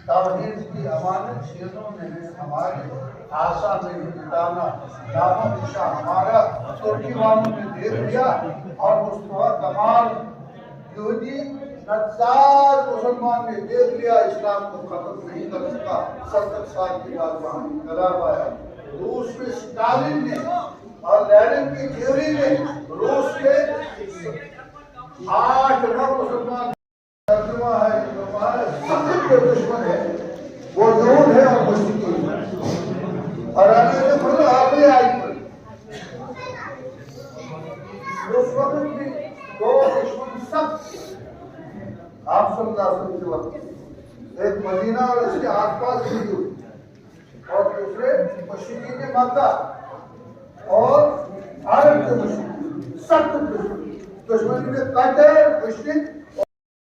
तावहीद की अमानत शेरों ने हमारे आशा में मिटाना दामन दिशा हमारा तुर्की वालों ने देख लिया और मुस्तफा कमाल यहूदी नज़ार मुसलमान ने देख लिया इस्लाम को खत्म नहीं कर सका। 70 साल के बाद वहाँ इनकलाब आया। रूस में स्टालिन ने और लेनिन की थ्योरी ने रूस के 8-9 मुसलमान तर्जुमा है जो दुश्मन है वो यहूद है और मुश्किल है और आपने आई उस वक्त भी दो दुश्मन सब आप के वक्त एक मदीना और इसके आसपास हिंदू और दूसरे मुश्किल मक्का और अरब के मुश्किल सख्त दुश्मनी में कट्टर मुश्किल